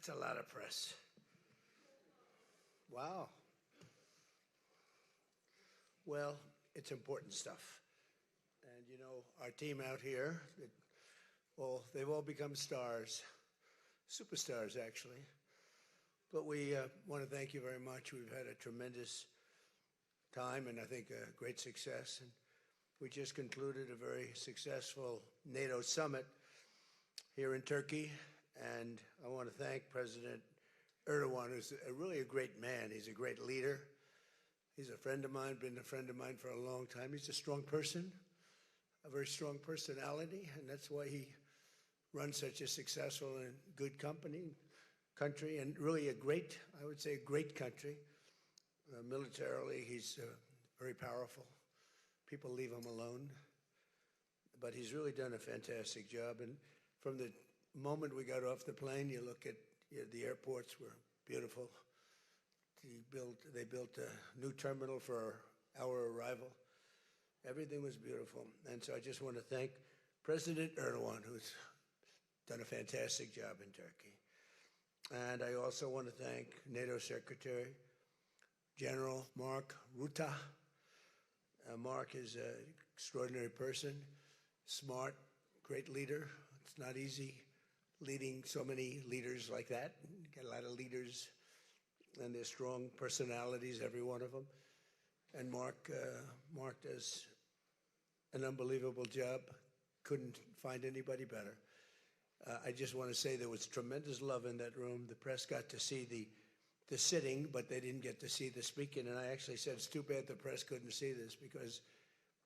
That's a lot of press. Wow. Well, it's important stuff. And, you know, our team out here, well, they've all become stars, superstars, actually. But we want to thank you very much. We've had a tremendous time and I think a great success. And we just concluded a very successful NATO summit here in Turkey. And I want to thank President Erdogan, who's really a great man. He's a great leader. He's a friend of mine, been a friend of mine for a long time. He's a strong person, a very strong personality, and that's why he runs such a successful and good country, and really a great, I would say, a great country. Militarily, he's very powerful. People leave him alone, but he's really done a fantastic job. And from the moment we got off the plane, you look at the airports were beautiful. They built a new terminal for our arrival. Everything was beautiful. And so I just want to thank President Erdogan, who's done a fantastic job in Turkey. And I also want to thank NATO Secretary General Mark Rutte. Mark is an extraordinary person, smart, great leader. It's not easy leading so many leaders like that. You get a lot of leaders, and they're strong personalities, every one of them. And Mark does an unbelievable job. Couldn't find anybody better. I just want to say there was tremendous love in that room. The press got to see the sitting, but they didn't get to see the speaking. And I actually said, it's too bad the press couldn't see this, because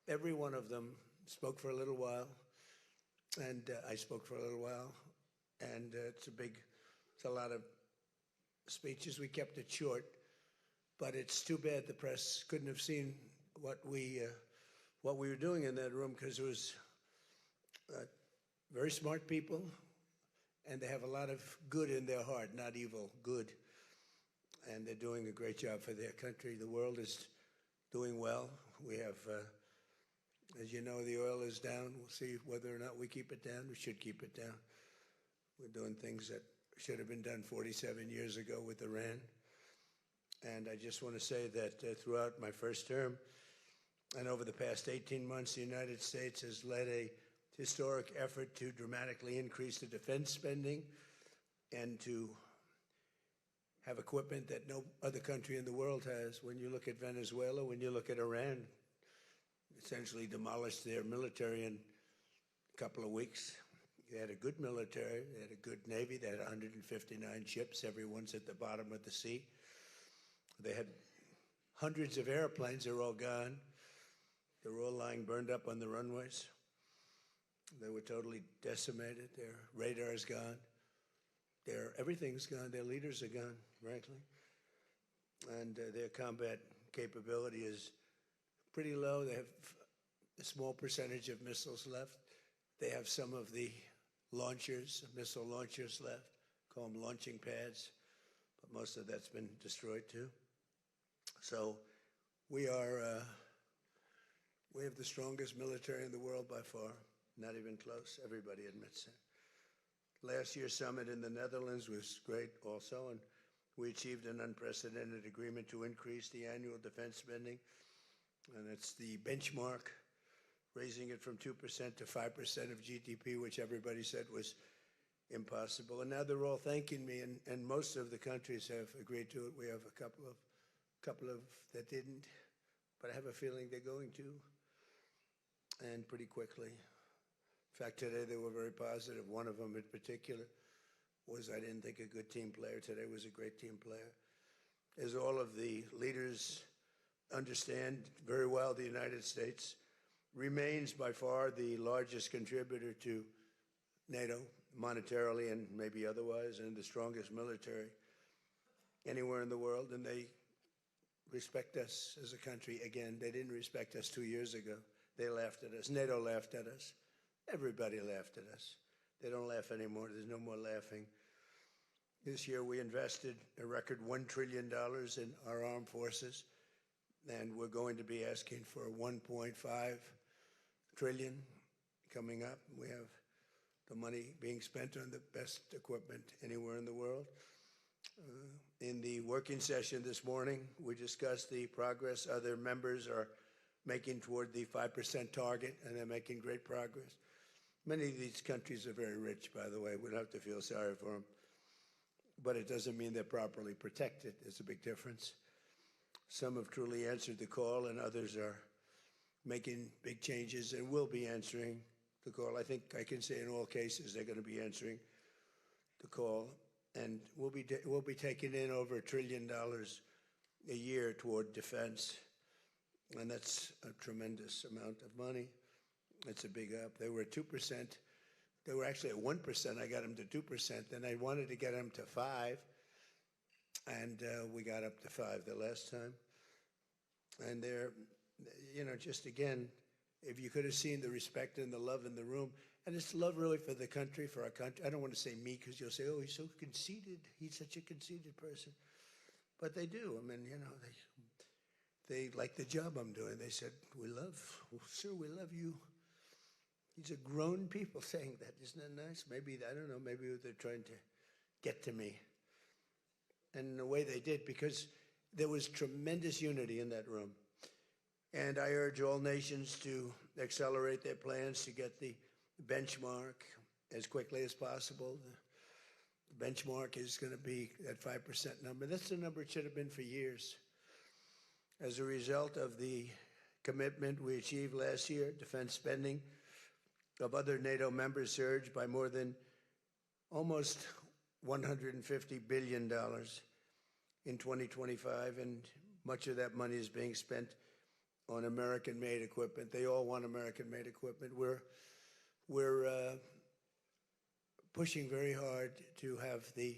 every one of them spoke for a little while, and I spoke for a little while. And it's a lot of speeches. We kept it short, but it's too bad the press couldn't have seen what we were doing in that room, because it was very smart people, and they have a lot of good in their heart, not evil, good. And they're doing a great job for their country. The world is doing well. We have, as you know, the oil is down. We'll see whether or not we keep it down. We should keep it down. We're doing things that should have been done 47 years ago with Iran. And I just want to say that throughout my first term and over the past 18 months, the United States has led a historic effort to dramatically increase the defense spending and to have equipment that no other country in the world has. When you look at Venezuela, when you look at Iran, essentially demolished their military in a couple of weeks. They had a good military, they had a good navy, they had 159 ships, everyone's at the bottom of the sea. They had hundreds of airplanes, they're all gone. They were all lying burned up on the runways. They were totally decimated. Their radar's gone. Everything's gone. Their leaders are gone, frankly. And their combat capability is pretty low. They have a small percentage of missiles left. They have some of the launchers, missile launchers left, call them launching pads, but most of that's been destroyed too. So we have the strongest military in the world by far. Not even close. Everybody admits it. Last year's summit in the Netherlands was great also, and we achieved an unprecedented agreement to increase the annual defense spending, and it's the benchmark, raising it from 2% to 5% of GDP, which everybody said was impossible. And now they're all thanking me, and most of the countries have agreed to it. We have a couple of that didn't, but I have a feeling they're going to, and pretty quickly. In fact, today they were very positive. One of them in particular was, I didn't think, a good team player. Today was a great team player. As all of the leaders understand very well, the United States remains by far the largest contributor to NATO, monetarily and maybe otherwise, and the strongest military anywhere in the world. And they respect us as a country. Again, they didn't respect us 2 years ago. They laughed at us. NATO laughed at us. Everybody laughed at us. They don't laugh anymore. There's no more laughing. This year we invested a record $1 trillion in our armed forces, and we're going to be asking for $1.5 trillion coming up. We have the money being spent on the best equipment anywhere in the world. In the working session this morning, we discussed the progress other members are making toward the 5% target, and they're making great progress. Many of these countries are very rich, by the way. We don't have to feel sorry for them. But it doesn't mean they're properly protected. There's a big difference. Some have truly answered the call, and others are making big changes and will be answering the call. I think I can say in all cases they're going to be answering the call. And we'll be taking in over $1 trillion a year toward defense. And that's a tremendous amount of money. It's a big up. They were at 2%. They were actually at 1%. I got them to 2%. Then I wanted to get them to 5%. And we got up to 5% the last time. And they're, you know, just again, if you could have seen the respect and the love in the room, and it's love really for the country, for our country. I don't want to say me because you'll say, oh, he's so conceited. He's such a conceited person. But they do. I mean, you know, they like the job I'm doing. They said, sir, we love you. These are grown people saying that. Isn't that nice? Maybe, I don't know, maybe they're trying to get to me. And in the way they did, because there was tremendous unity in that room. And I urge all nations to accelerate their plans to get the benchmark as quickly as possible. The benchmark is going to be that 5% number. That's the number it should have been for years. As a result of the commitment we achieved last year, defense spending of other NATO members surged by more than almost $150 billion in 2025, and much of that money is being spent on American-made equipment. They all want American-made equipment. We're pushing very hard to have the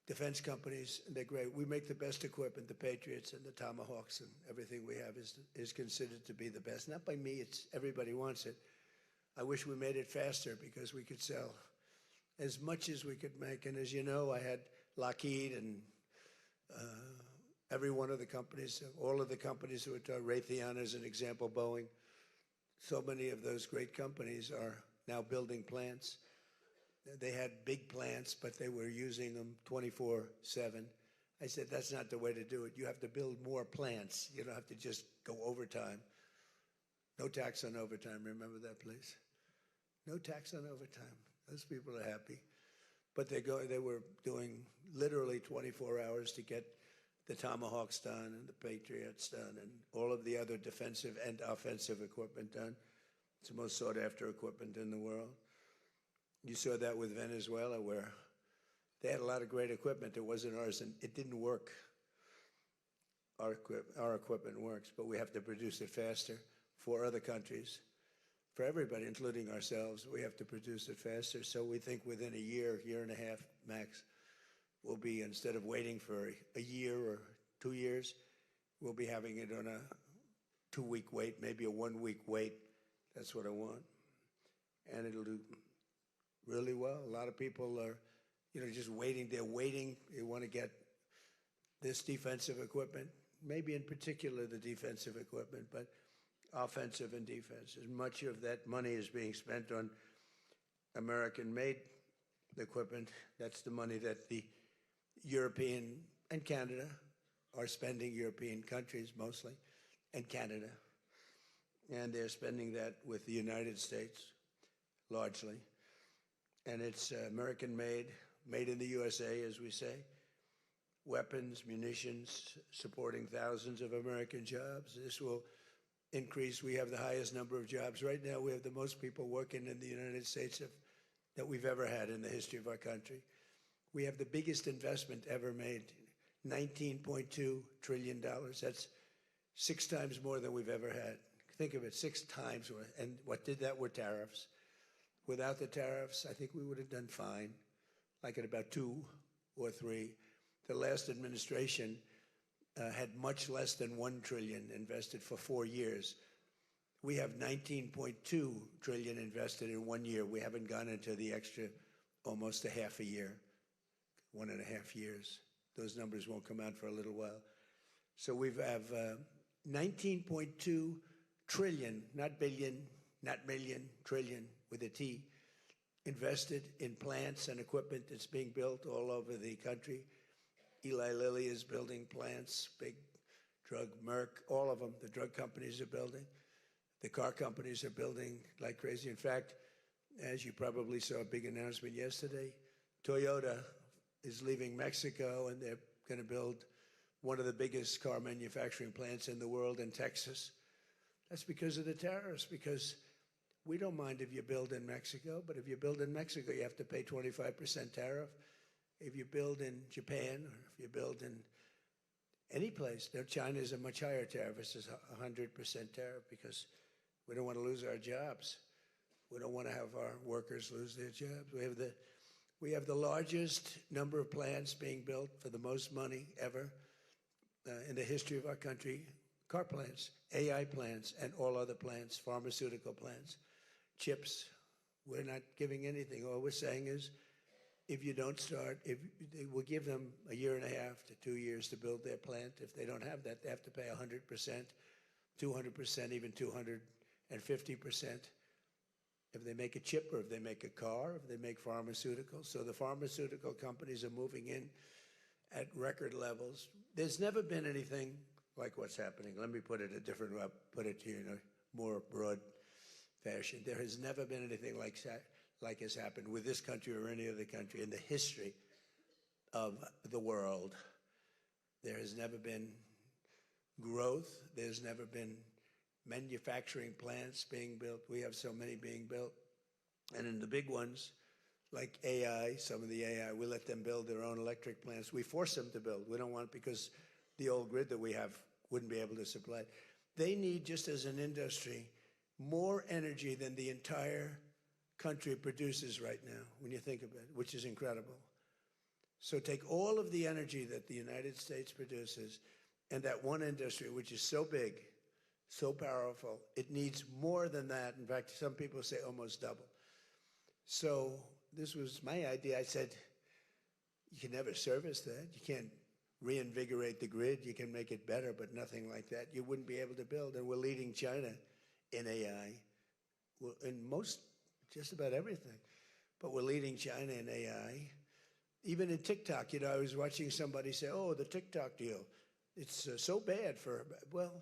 defense companies. They're great. We make the best equipment. The Patriots and the Tomahawks and everything we have is considered to be the best. Not by me. It's everybody wants it. I wish we made it faster because we could sell as much as we could make. And as you know, I had Lockheed and every one of the companies, all of the companies who are Raytheon as an example, Boeing. So many of those great companies are now building plants. They had big plants, but they were using them 24/7. I said, that's not the way to do it. You have to build more plants. You don't have to just go overtime. No tax on overtime. Remember that, please? No tax on overtime. Those people are happy. But they were doing literally 24 hours to get the Tomahawks done and the Patriots done and all of the other defensive and offensive equipment done. It's the most sought-after equipment in the world. You saw that with Venezuela, where they had a lot of great equipment. It wasn't ours, and it didn't work. Our equipment works, but we have to produce it faster for other countries. For everybody, including ourselves, we have to produce it faster. So we think within a year and a half max, we'll be, instead of waiting for a year or 2 years, we'll be having it on a 2-week wait, maybe a 1-week wait. That's what I want. And it'll do really well. A lot of people are, you know, just waiting. They're waiting. They want to get this defensive equipment, maybe in particular the defensive equipment, but offensive and defense. As much of that money is being spent on American-made equipment. That's the money that the European and Canada are spending, European countries mostly, and Canada. And they're spending that with the United States, largely. And it's American-made, made in the USA, as we say. Weapons, munitions, supporting thousands of American jobs. This will increase. We have the highest number of jobs. Right now, we have the most people working in the United States that we've ever had in the history of our country. We have the biggest investment ever made, $19.2 trillion. That's 6 times more than we've ever had. Think of it, 6 times more. And what did that were tariffs. Without the tariffs, I think we would have done fine, like at about 2 or 3. The last administration had much less than $1 trillion invested for 4 years. We have $19.2 trillion invested in 1 year. We haven't gone into the extra almost a half a year, 1.5 years. Those numbers won't come out for a little while. So we have 19.2 trillion, not billion, not million, trillion with a T, invested in plants and equipment that's being built all over the country. Eli Lilly is building plants, big drug, Merck, all of them. The drug companies are building. The car companies are building like crazy. In fact, as you probably saw a big announcement yesterday, Toyota is leaving Mexico, and they're going to build one of the biggest car manufacturing plants in the world in Texas. That's because of the tariffs, because we don't mind if you build in Mexico, but if you build in Mexico, you have to pay 25% tariff. If you build in Japan, or if you build in any place, China is a much higher tariff. It's 100% tariff because we don't want to lose our jobs. We don't want to have our workers lose their jobs. We have the largest number of plants being built for the most money ever in the history of our country. Car plants, AI plants, and all other plants, pharmaceutical plants, chips. We're not giving anything. All we're saying is, if you don't start, we'll give them 1.5 to 2 years to build their plant. If they don't have that, they have to pay 100%, 200%, even 250%. If they make a chip, or if they make a car, if they make pharmaceuticals. So the pharmaceutical companies are moving in at record levels. There's never been anything like what's happening. Let me put it a different way, put it to you in a more broad fashion. There has never been anything like has happened with this country or any other country in the history of the world. There has never been growth. There's never been manufacturing plants being built. We have so many being built. And in the big ones, like AI, some of the AI, we let them build their own electric plants. We force them to build. We don't want, because the old grid that we have wouldn't be able to supply. They need, just as an industry, more energy than the entire country produces right now, when you think about it, which is incredible. So take all of the energy that the United States produces, and that one industry, which is so big, so powerful, it needs more than that. In fact, some people say almost double. So this was my idea. I said, you can never service that. You can't reinvigorate the grid. You can make it better, but nothing like that. You wouldn't be able to build. And we're leading China in AI, in just about everything. But we're leading China in AI. Even in TikTok, I was watching somebody say, oh, the TikTok deal, it's so bad for, well,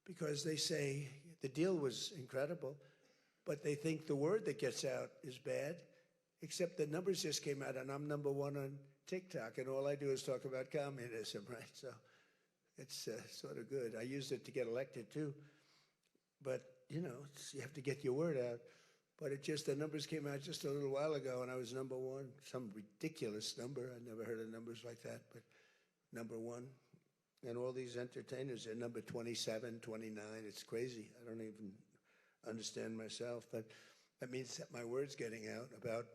because they say the deal was incredible, but they think the word that gets out is bad, except the numbers just came out, and I'm #1 on TikTok, and all I do is talk about communism, right? So it's sort of good. I used it to get elected, too. But, you have to get your word out. But the numbers came out just a little while ago, and I was #1, some ridiculous number. I never heard of numbers like that, but #1. And all these entertainers are number 27, 29. It's crazy. I don't even understand myself. But that means that my word's getting out about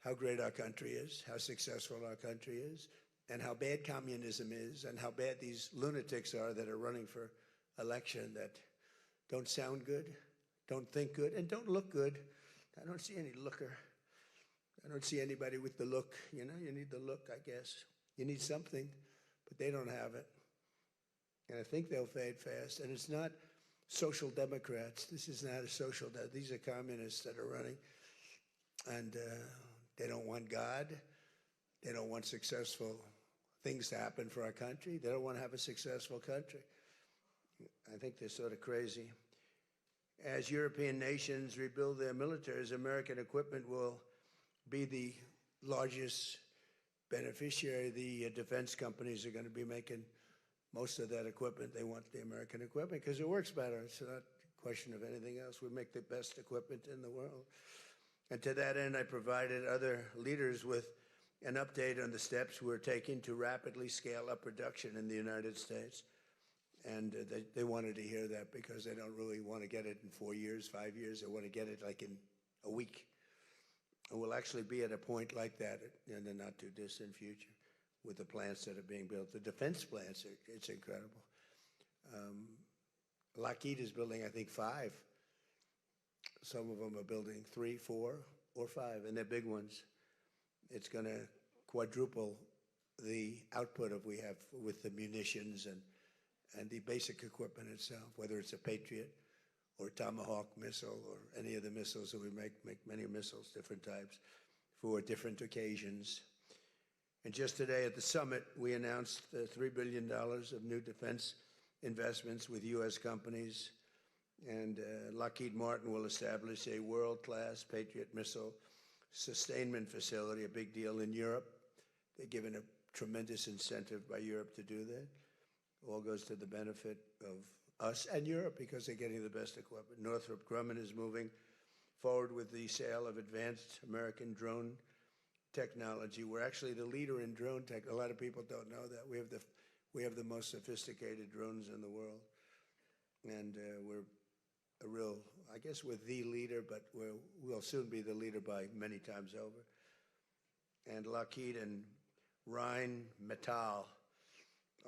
how great our country is, how successful our country is, and how bad communism is, and how bad these lunatics are that are running for election that don't sound good, don't think good, and don't look good. I don't see any looker. I don't see anybody with the look. You need the look, I guess. You need something, but they don't have it. And I think they'll fade fast. And it's not social democrats. This is not a social democrat. These are communists that are running. And they don't want God. They don't want successful things to happen for our country. They don't want to have a successful country. I think they're sort of crazy. As European nations rebuild their militaries, American equipment will be the largest beneficiary. The defense companies are going to be making most of that equipment. They want the American equipment because it works better. It's not a question of anything else. We make the best equipment in the world. And to that end, I provided other leaders with an update on the steps we're taking to rapidly scale up production in the United States. And they wanted to hear that because they don't really want to get it in 4 years, 5 years. They want to get it like in a week. And we'll actually be at a point like that in the not too distant future with the plants that are being built. The defense plants, it's incredible. Lockheed is building, I think, 5. Some of them are building 3, 4, or 5, and they're big ones. It's going to quadruple the output we have with the munitions and the basic equipment itself, whether it's a Patriot or Tomahawk missile, or any of the missiles that we make many missiles, different types, for different occasions. And just today at the summit, we announced $3 billion of new defense investments with U.S. companies, and Lockheed Martin will establish a world-class Patriot missile sustainment facility, a big deal in Europe. They're given a tremendous incentive by Europe to do that. All goes to the benefit of us and Europe because they're getting the best equipment. Northrop Grumman is moving forward with the sale of advanced American drone technology. We're actually the leader in drone tech. A lot of people don't know that. We have the most sophisticated drones in the world. And we're a real, I guess we're the leader, but we'll soon be the leader by many times over. And Lockheed and Rheinmetall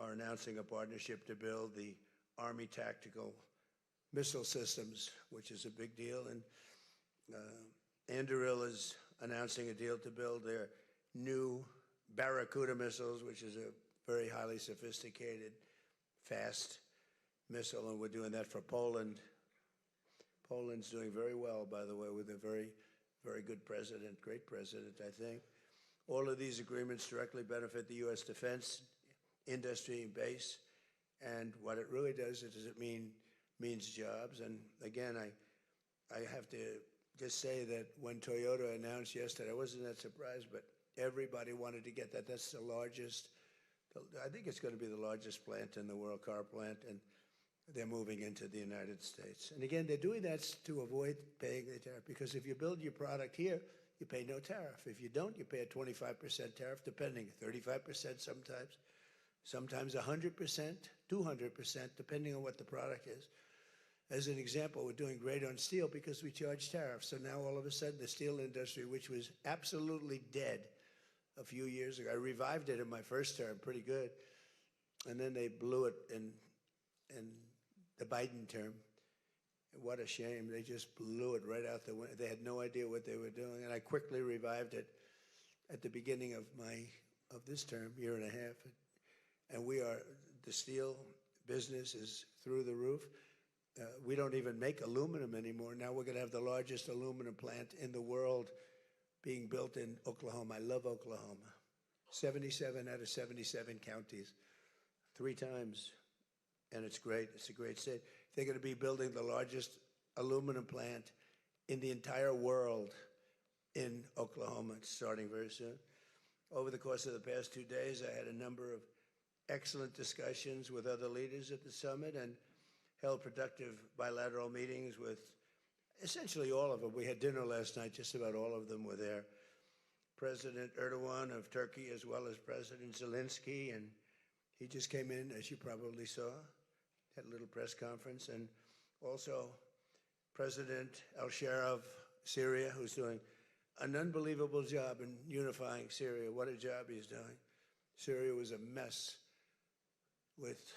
are announcing a partnership to build the Army Tactical Missile Systems, which is a big deal. And Anduril is announcing a deal to build their new Barracuda missiles, which is a very highly sophisticated, fast missile, and we're doing that for Poland. Poland's doing very well, by the way, with a very, very good president, great president, I think. All of these agreements directly benefit the U.S. defense industry and base, and what it really does is it means jobs. And again, I have to just say that when Toyota announced yesterday, I wasn't that surprised, but everybody wanted to get that. That's the largest, I think it's going to be the largest plant in the world, car plant, and they're moving into the United States. And again, they're doing that to avoid paying the tariff, because if you build your product here, you pay no tariff. If you don't, you pay a 25% tariff, depending, 35% sometimes 100%, 200%, depending on what the product is. As an example, we're doing great on steel because we charge tariffs. So now all of a sudden the steel industry, which was absolutely dead a few years ago, I revived it in my first term, pretty good. And then they blew it in the Biden term. What a shame. They just blew it right out the window. They had no idea what they were doing. And I quickly revived it at the beginning of this term, year and a half. And the steel business is through the roof. We don't even make aluminum anymore. Now we're going to have the largest aluminum plant in the world being built in Oklahoma. I love Oklahoma. 77 out of 77 counties, 3 times. And it's great. It's a great state. They're going to be building the largest aluminum plant in the entire world in Oklahoma. It's starting very soon. Over the course of the past 2 days, I had a number of excellent discussions with other leaders at the summit and held productive bilateral meetings with essentially all of them. We had dinner last night, just about all of them were there. President Erdogan of Turkey, as well as President Zelensky, and he just came in, as you probably saw, had a little press conference, and also President al-Shara of Syria, who's doing an unbelievable job in unifying Syria. What a job he's doing. Syria was a mess with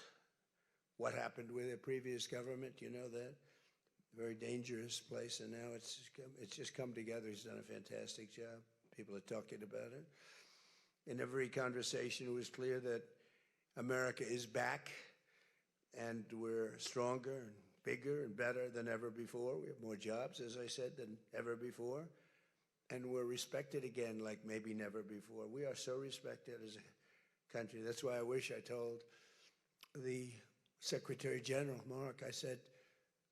what happened with the previous government, you know that. Very dangerous place, and now it's just come together. He's done a fantastic job. People are talking about it. In every conversation, it was clear that America is back, and we're stronger and bigger and better than ever before. We have more jobs, as I said, than ever before. And we're respected again like maybe never before. We are so respected as a country. That's why I wish I told the Secretary General, Mark, I said,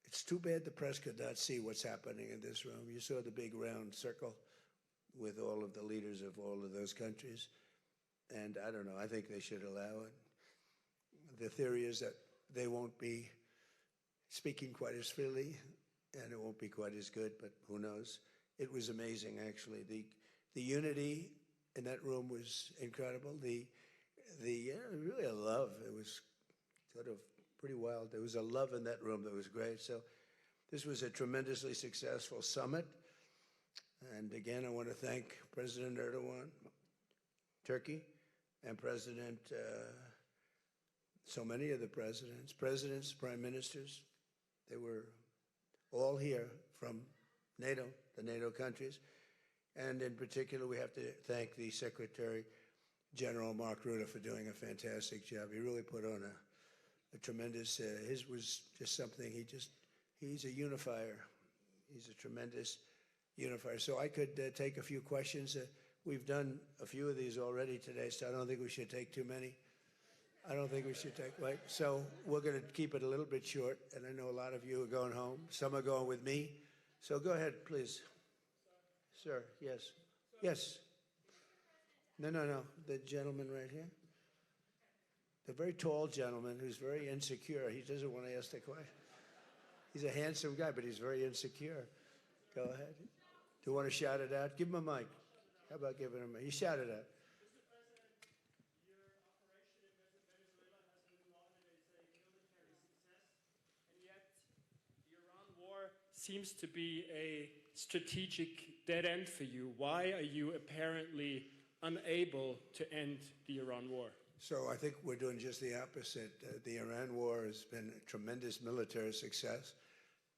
it's too bad the press could not see what's happening in this room. You saw the big round circle with all of the leaders of all of those countries. And I don't know, I think they should allow it. The theory is that they won't be speaking quite as freely, and it won't be quite as good, but who knows? It was amazing, actually. The unity in that room was incredible. Really a love. It was sort of pretty wild. There was a love in that room that was great. So this was a tremendously successful summit. And again, I want to thank President Erdogan, Turkey, and so many of the presidents, prime ministers. They were all here from NATO, the NATO countries. And in particular, we have to thank the Secretary General Mark Rutte for doing a fantastic job. He really put on a tremendous, his was just something, he just He's a unifier. He's a tremendous unifier. So I could take a few questions. We've done a few of these already today, so I don't think we should take too many. I don't think we should take, right? So we're going to keep it a little bit short, and I know a lot of you are going home. Some are going with me. So go ahead, please. Sir, yes. Yes. No. The gentleman right here. The very tall gentleman who's very insecure. He doesn't want to ask the question. He's a handsome guy, but he's very insecure. Go ahead. Do you want to shout it out? Give him a mic. How about giving him a mic? You shout it out. Seems to be a strategic dead end for you. Why are you apparently unable to end the Iran war? So I think we're doing just the opposite. The Iran war has been a tremendous military success.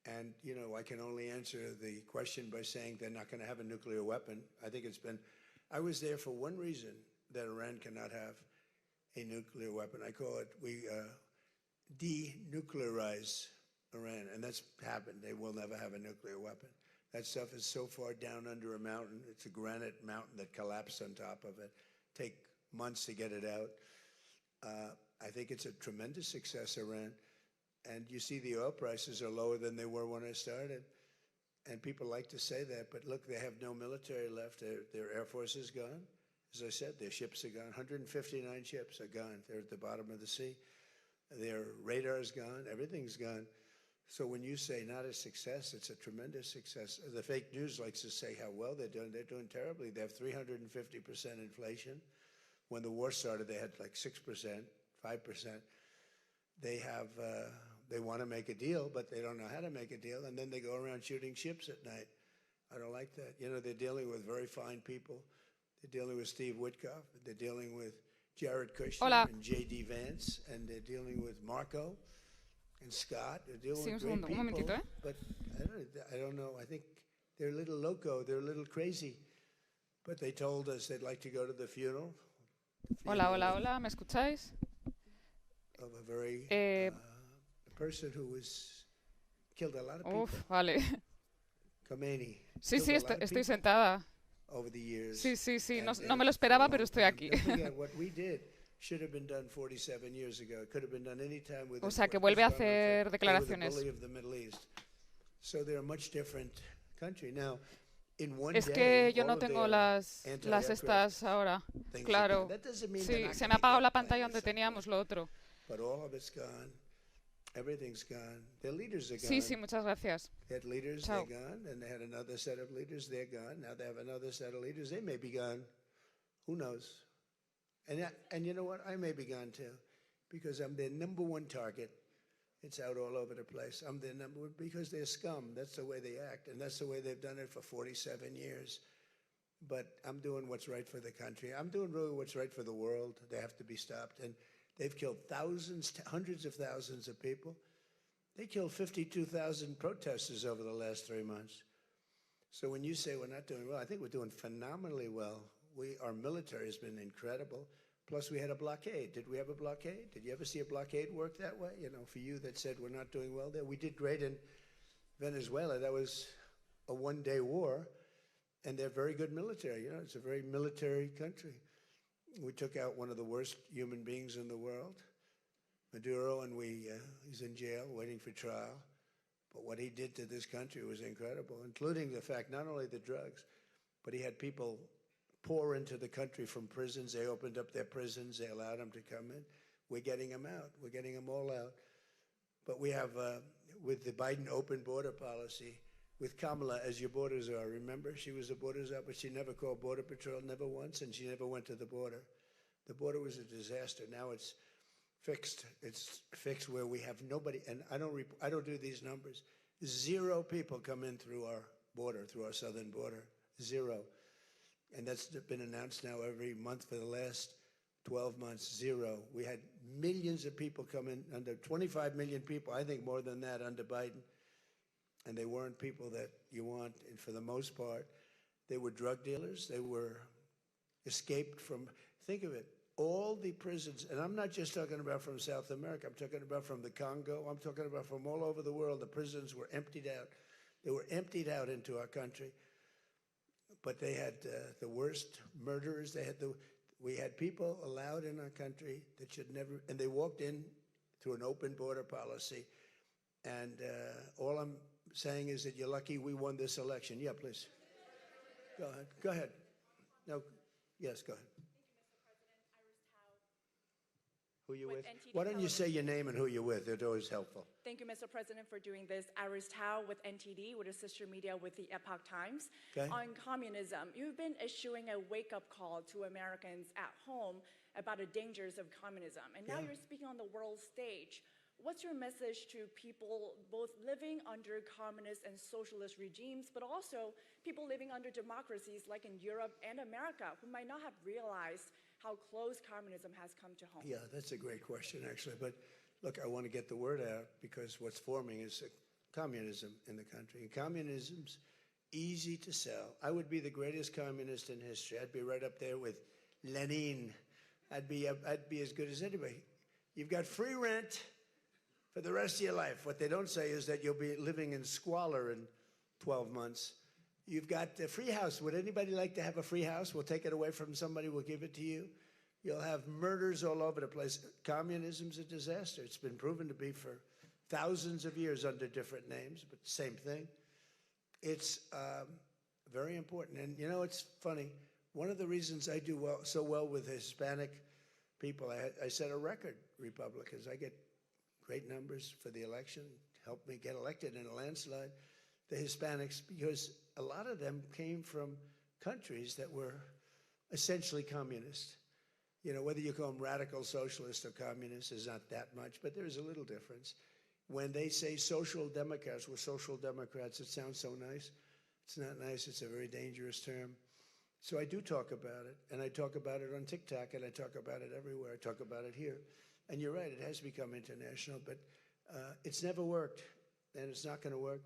And, you know, I can only answer the question by saying they're not going to have a nuclear weapon. I think it's been, I was there for one reason, that Iran cannot have a nuclear weapon. I call it, we denuclearize Iran, and that's happened. They will never have a nuclear weapon. That stuff is so far down under a mountain. It's a granite mountain that collapsed on top of it. Take months to get it out. I think it's a tremendous success, Iran. And you see the oil prices are lower than they were when I started. And people like to say that, but look, they have no military left. Their Air Force is gone. As I said, their ships are gone. 159 ships are gone. They're at the bottom of the sea. Their radar is gone. Everything's gone. So when you say not a success, it's a tremendous success. The fake news likes to say how well they're doing. They're doing terribly. They have 350% inflation. When the war started, they had like 6%, 5%. They have, they want to make a deal, but they don't know how to make a deal. And then they go around shooting ships at night. I don't like that. You know, they're dealing with very fine people. They're dealing with Steve Witkoff. They're dealing with Jared Kushner and J.D. Vance. And they're dealing with Marco and Scott. They're dealing with great people. Un momentito, But I don't know. I think they're a little loco. They're a little crazy. But they told us they'd like to go to the funeral. Hola, ¿me escucháis? Of a very a person who was killed a lot of people. Vale. Khomeini. Sí, estoy sentada. Over the years. Sí, no me lo esperaba, pero estoy aquí. What we did should have been done 47 years ago. It could have been done any time with. O sea, que vuelve a hacer declaraciones. So they're a much different country now. Es que yo no tengo las estas ahora. Claro. Sí, se me ha apagado la pantalla donde teníamos lo otro. But all of it's gone. Everything's gone. Their leaders are gone. Sí, muchas gracias. They had leaders, they're gone, and they had another set of leaders, they're gone. Now they have another set of leaders, they may be gone. Who knows? And you know what? I may be gone too, because I'm their number one target. It's out all over the place. I'm their number one because they're scum. That's the way they act, and that's the way they've done it for 47 years. But I'm doing what's right for the country. I'm doing really what's right for the world. They have to be stopped. And they've killed thousands, hundreds of thousands of people. They killed 52,000 protesters over the last 3 months. So when you say we're not doing well, I think we're doing phenomenally well. Our military has been incredible. Plus, we had a blockade. Did we have a blockade? Did you ever see a blockade work that way? You know, for you that said we're not doing well there. We did great in Venezuela. That was a one-day war, and they're very good military. You know, it's a very military country. We took out one of the worst human beings in the world, Maduro, and he's in jail waiting for trial. But what he did to this country was incredible, including the fact not only the drugs, but he had people pour into the country from prisons. They opened up their prisons. They allowed them to come in. We're getting them out. We're getting them all out. But we have, with the Biden open border policy, with Kamala as your borders are. Remember, she was the borders up, but she never called Border Patrol, never once, and she never went to the border. The border was a disaster. Now it's fixed. It's fixed where we have nobody, and I don't do these numbers. 0 people come in through our border, through our southern border. 0. And that's been announced now every month for the last 12 months, 0. We had millions of people come in, under 25 million people, I think more than that under Biden. And they weren't people that you want, and for the most part, they were drug dealers. They were escaped from, think of it, all the prisons, and I'm not just talking about from South America, I'm talking about from the Congo, I'm talking about from all over the world. The prisons were emptied out. They were emptied out into our country. But they had the worst murderers. We had people allowed in our country that should never, and they walked in through an open border policy. And all I'm saying is that you're lucky we won this election. Yeah, please. Go ahead. Go ahead. No, yes, go ahead. Who you with? Why don't you say your name and who you're with? It's always helpful. Thank you, Mr. President, for doing this. Iris Tao with NTD, with a sister media with the Epoch Times. Okay. On communism, you've been issuing a wake-up call to Americans at home about the dangers of communism. And now you're speaking on the world stage. What's your message to people both living under communist and socialist regimes, but also people living under democracies like in Europe and America who might not have realized how close communism has come to home? Yeah, that's a great question, actually. But look, I want to get the word out because what's forming is communism in the country. And communism's easy to sell. I would be the greatest communist in history. I'd be right up there with Lenin. I'd be as good as anybody. You've got free rent for the rest of your life. What they don't say is that you'll be living in squalor in 12 months. You've got a free house. Would anybody like to have a free house? We'll take it away from somebody. We'll give it to you. You'll have murders all over the place. Communism's a disaster. It's been proven to be for thousands of years under different names, but same thing. It's very important. And, you know, it's funny. One of the reasons I do so well with Hispanic people, I set a record, Republicans. I get great numbers for the election, helped me get elected in a landslide. The Hispanics, because a lot of them came from countries that were essentially communist. You know, whether you call them radical socialist or communist is not that much, but there's a little difference. When they say social democrats, we're social democrats, it sounds so nice. It's not nice, it's a very dangerous term. So I do talk about it, and I talk about it on TikTok, and I talk about it everywhere. I talk about it here. And you're right, it has become international, but it's never worked, and it's not going to work.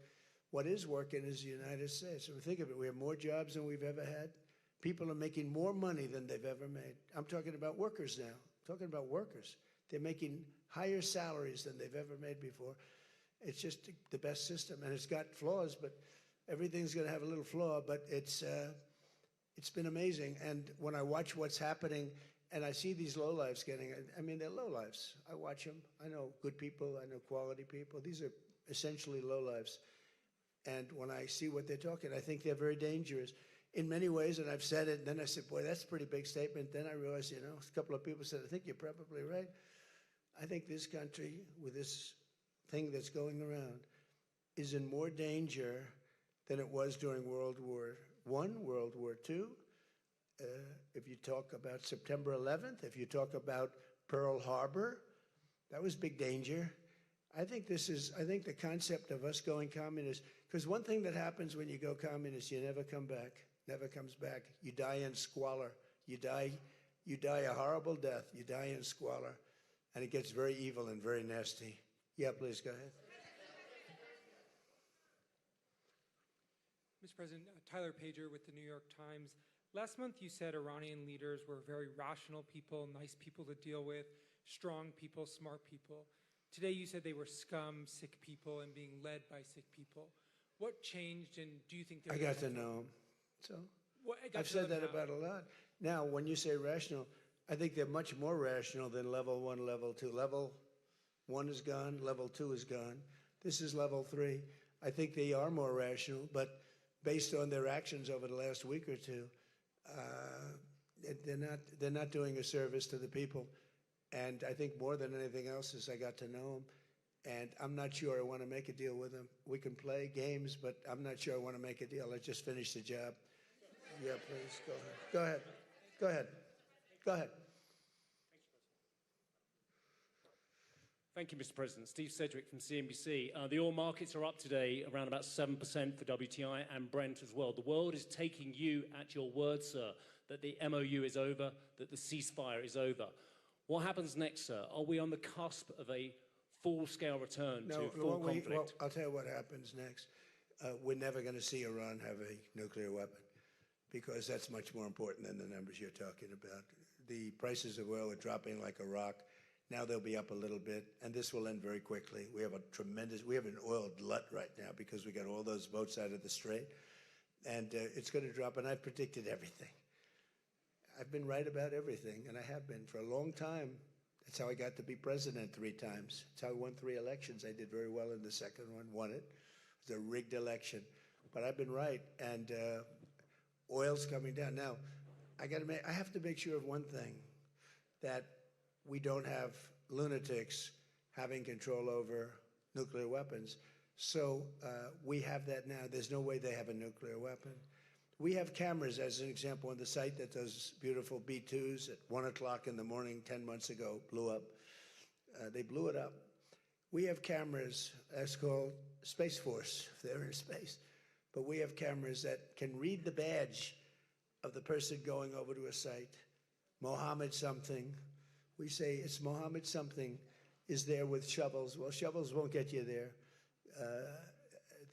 What is working is the United States. I mean, think of it, we have more jobs than we've ever had. People are making more money than they've ever made. I'm talking about workers now. I'm talking about workers. They're making higher salaries than they've ever made before. It's just the best system, and it's got flaws, but everything's going to have a little flaw, but it's been amazing. And when I watch what's happening, and I see these lowlifes getting, I mean, they're lowlifes. I watch them. I know good people. I know quality people. These are essentially lowlifes. And when I see what they're talking, I think they're very dangerous in many ways. And I've said it, and then I said, boy, that's a pretty big statement. Then I realized, you know, a couple of people said, I think you're probably right. I think this country, with this thing that's going around, is in more danger than it was during World War I, World War II. If you talk about September 11th, if you talk about Pearl Harbor, that was big danger. I think the concept of us going communist, because one thing that happens when you go communist, you never come back, never comes back. You die in squalor. You die a horrible death. You die in squalor. And it gets very evil and very nasty. Yeah, please, go ahead. Mr. President, Tyler Pager with the New York Times. Last month you said Iranian leaders were very rational people, nice people to deal with, strong people, smart people. Today you said they were scum, sick people, and being led by sick people. What changed, and do you think... I got to know them. So I've said that about a lot. Now, when you say rational, I think they're much more rational than level 1, level 2. Level 1 is gone, level 2 is gone. This is level 3. I think they are more rational, but based on their actions over the last week or two, they're not doing a service to the people. And I think more than anything else is I got to know them. And I'm not sure I want to make a deal with them. We can play games, but I'm not sure I want to make a deal. I just finished the job. Yeah, please, go ahead. Go ahead. Go ahead. Go ahead. Thank you, Mr. President. Steve Sedgwick from CNBC. The oil markets are up today around about 7% for WTI and Brent as well. The world is taking you at your word, sir, that the MOU is over, that the ceasefire is over. What happens next, sir? Are we on the cusp of a full-scale return to full conflict? Well, I'll tell you what happens next. We're never going to see Iran have a nuclear weapon because that's much more important than the numbers you're talking about. the prices of oil were dropping like a rock. Now they'll be up a little bit, and this will end very quickly. We have an oil glut right now because we got all those boats out of the strait, and it's going to drop, and I've predicted everything. I've been right about everything, and I have been for a long time. That's how I got to be president 3 times. That's how I won 3 elections. I did very well in the second one, won it. It was a rigged election, but I've been right, and oil's coming down. Now, I have to make sure of one thing, that we don't have lunatics having control over nuclear weapons. So we have that now. There's no way they have a nuclear weapon. We have cameras, as an example, on the site that those beautiful B-2s at 1 o'clock in the morning 10 months ago blew up. They blew it up. We have cameras, that's called Space Force, if they're in space. But we have cameras that can read the badge of the person going over to a site. Mohammed something. We say it's Mohammed something is there with shovels. Well, shovels won't get you there.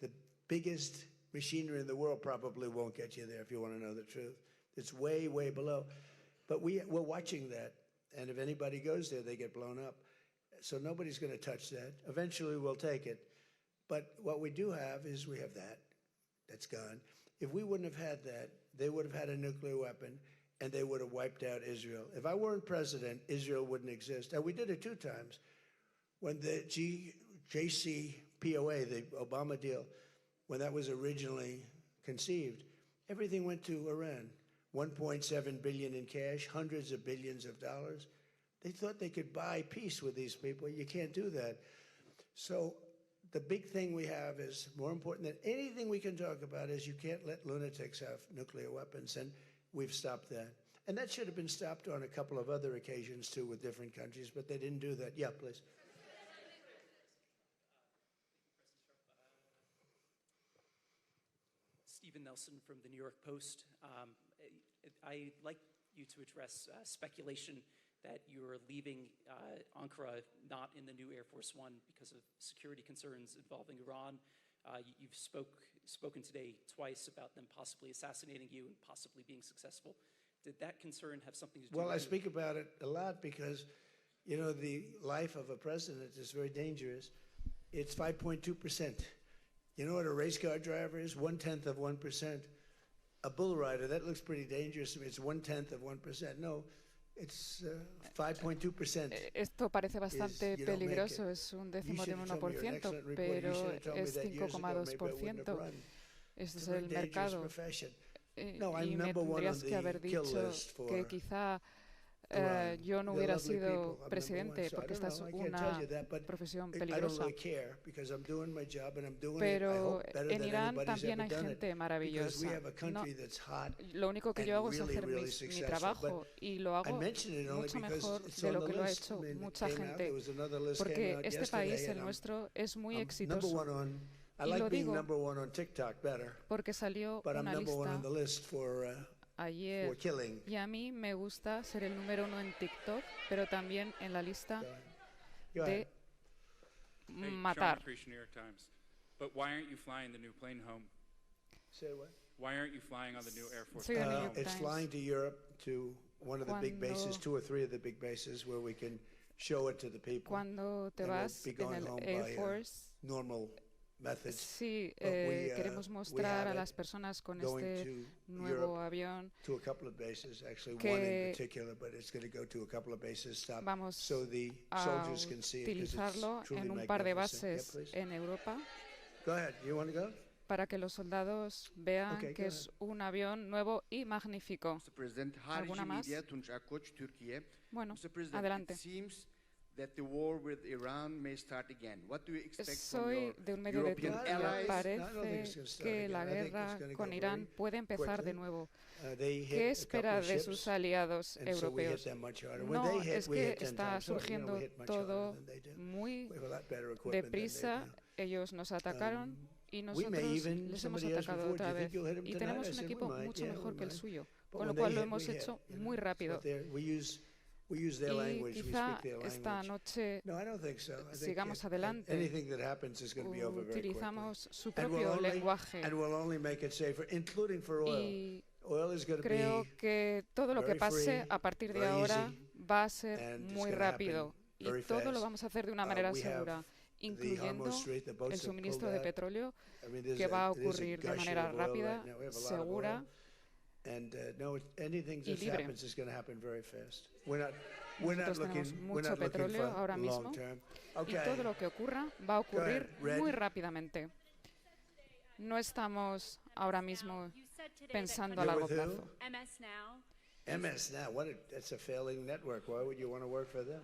The biggest machinery in the world probably won't get you there if you want to know the truth. It's way, way below. But we're watching that. And if anybody goes there, they get blown up. So nobody's going to touch that. Eventually, we'll take it. But what we do have is we have that. That's gone. If we wouldn't have had that, they would have had a nuclear weapon, and they would have wiped out Israel. If I weren't president, Israel wouldn't exist. And we did it 2 times. When the JCPOA, the Obama deal, when that was originally conceived, everything went to Iran. 1.7 billion in cash, hundreds of billions of dollars. They thought they could buy peace with these people. You can't do that. So the big thing we have is, more important than anything we can talk about, is you can't let lunatics have nuclear weapons, and we've stopped that. And that should have been stopped on a couple of other occasions, too, with different countries, but they didn't do that. Yeah, please. Stephen Nelson from the New York Post. I'd like you to address speculation that you're leaving Ankara not in the new Air Force One because of security concerns involving Iran. You've spoken today twice about them possibly assassinating you and possibly being successful. Did that concern have something to do with it? Well, I speak about it a lot because, you know, the life of a president is very dangerous. It's 5.2%. You know what a race car driver is? 1/10 of 1%. A bull rider, that looks pretty dangerous to me. It's 1/10 of 1%. No, it's 5.2%. Esto parece bastante peligroso, es un décimo de 1%, pero es 5,2%. Este es el mercado. Y me tendrías que haber dicho que quizá yo no hubiera sido presidente, porque esta es una profesión peligrosa. Pero en Irán también hay gente maravillosa. No, lo único que yo hago es hacer mi trabajo, y lo hago mucho mejor de lo que lo ha hecho mucha gente, porque este país, el nuestro, es muy exitoso. Y lo digo porque salió una lista ayer, y a mí me gusta ser el número 1 en TikTok, pero también en la lista de matar. But why aren't you flying the new plane home? Say what? Why aren't you flying on the new Air Force? It's flying to Europe, to one of the big bases, 2 or 3 of the big bases, where we can show it to the people. Cuando te vas en el Air Force, sí, queremos mostrar a las personas con este nuevo avión que vamos a utilizarlo en un par de bases en Europa para que los soldados vean que es un avión nuevo y magnífico. ¿Alguna más? Bueno, adelante. Soy de un medio de Turquía. Parece que la guerra con Irán puede empezar de nuevo. ¿Qué espera de sus aliados europeos? No, es que está surgiendo todo muy deprisa. Ellos nos atacaron y nosotros les hemos atacado otra vez. Y tenemos un equipo mucho mejor que el suyo, con lo cual lo hemos hecho muy rápido. Y quizá esta noche sigamos adelante. Utilizamos su propio lenguaje. Y Creo que todo lo que pase a partir de ahora va a ser muy rápido y todo lo vamos a hacer de una manera segura, incluyendo el suministro de petróleo, que va a ocurrir de manera rápida, segura y libre. Nosotros tenemos mucho petróleo ahora mismo y todo lo que ocurra va a ocurrir muy rápidamente. No estamos ahora mismo pensando a largo plazo. MS Now, that's a failing network. Why would you want to work for them?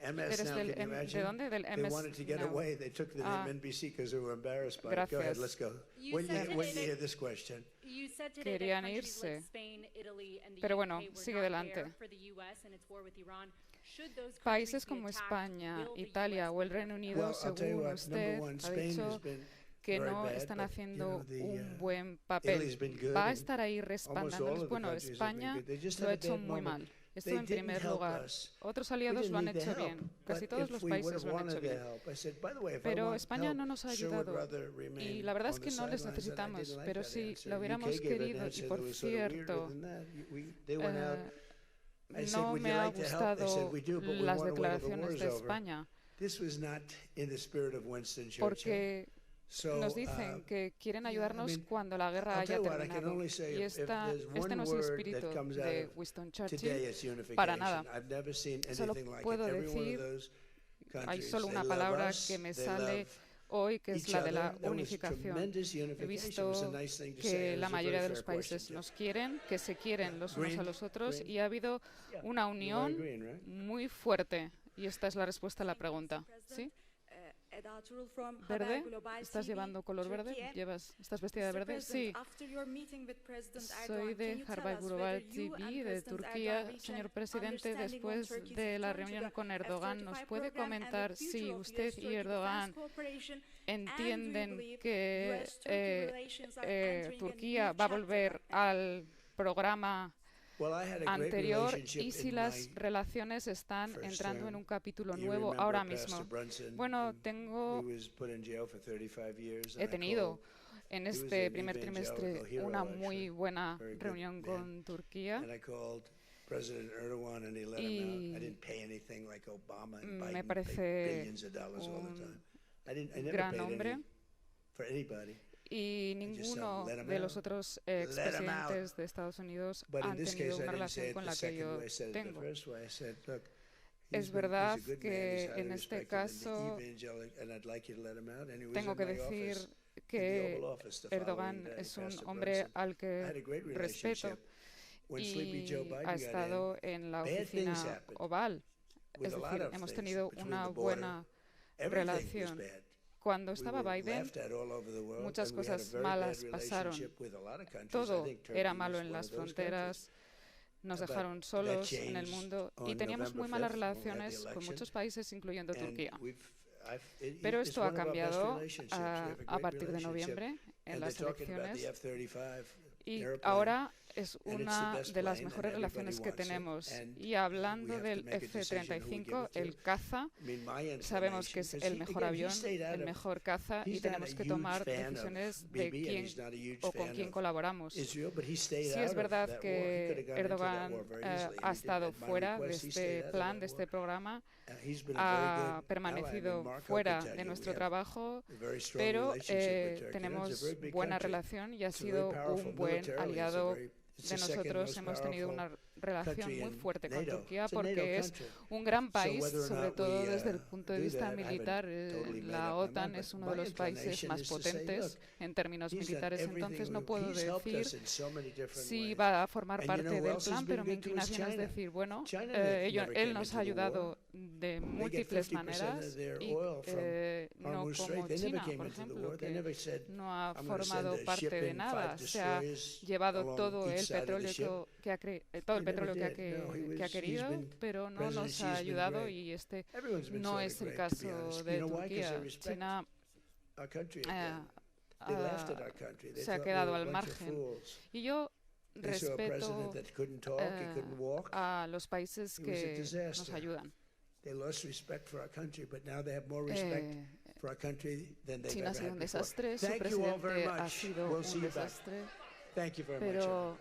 MS Now, can you imagine? ¿De dónde? Del They MS wanted to get Now. away. They took the name NBC because they were embarrassed by it. Go ahead, let's go. When you hear this question. Querían irse. Pero bueno, sigue adelante. Países como España, Italia o el Reino Unido, según usted ha dicho, que no están haciendo un buen papel. Va a estar ahí respaldándolos. Bueno, España lo ha hecho muy mal. Esto en primer lugar. Otros aliados lo han hecho bien. Casi todos los países lo han hecho bien. Pero España no nos ha ayudado. Y la verdad es que no les necesitamos. Pero si lo hubiéramos querido, y por cierto, no me ha gustado las declaraciones de España, porque nos dicen que quieren ayudarnos cuando la guerra haya terminado. Y este no es el espíritu de Winston Churchill para nada. Solo puedo decir, hay solo una palabra que me sale hoy, que es la de la unificación. He visto que la mayoría de los países nos quieren, que se quieren los unos a los otros, y ha habido una unión muy fuerte. Y esta es la respuesta a la pregunta. ¿Sí? ¿Verde? ¿Estás llevando color verde? ¿Estás vestida de verde? Sí. Soy de Harvard Global TV de Turquía. Señor presidente, después de la reunión con Erdogan, ¿nos puede comentar si usted y Erdogan entienden que Turquía va a volver al programa anterior y si las relaciones están entrando en un capítulo nuevo ahora mismo? Bueno, he tenido en este primer trimestre una muy buena reunión con Turquía y me parece un gran hombre. Y ninguno de los otros expresidentes de Estados Unidos han tenido una relación con la que yo tengo. Es verdad que en este caso tengo que decir que Erdogan es un hombre al que respeto y ha estado en la oficina oval. Es decir, hemos tenido una buena relación. Cuando estaba Biden, muchas cosas malas pasaron. Todo era malo en las fronteras, nos dejaron solos en el mundo y teníamos muy malas relaciones con muchos países, incluyendo Turquía. Pero esto ha cambiado a partir de noviembre en las elecciones y ahora es una de las mejores relaciones que tenemos. Y hablando del F-35, el caza, sabemos que es el mejor avión, el mejor caza, y tenemos que tomar decisiones de quién o con quién colaboramos. Sí es verdad que Erdogan ha estado fuera de este plan, de este programa, ha permanecido fuera de nuestro trabajo, pero tenemos buena relación y ha sido un buen aliado de nosotros. Hemos tenido una relación muy fuerte con Turquía porque es un gran país, sobre todo desde el punto de vista militar. La OTAN es uno de los países más potentes en términos militares, entonces no puedo decir si va a formar parte del plan, pero mi inclinación es decir, bueno, él nos ha ayudado de múltiples maneras y no como China, por ejemplo, que no ha formado parte de nada, se ha llevado todo el petróleo que ha querido, pero no nos ha ayudado, y este no es el caso de Turquía. China se ha quedado al margen. Y yo respeto a los países que nos ayudan. China ha sido un desastre, su presidente ha sido un desastre, pero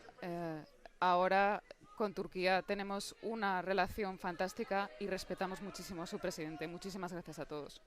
ahora con Turquía tenemos una relación fantástica y respetamos muchísimo a su presidente. Muchísimas gracias a todos.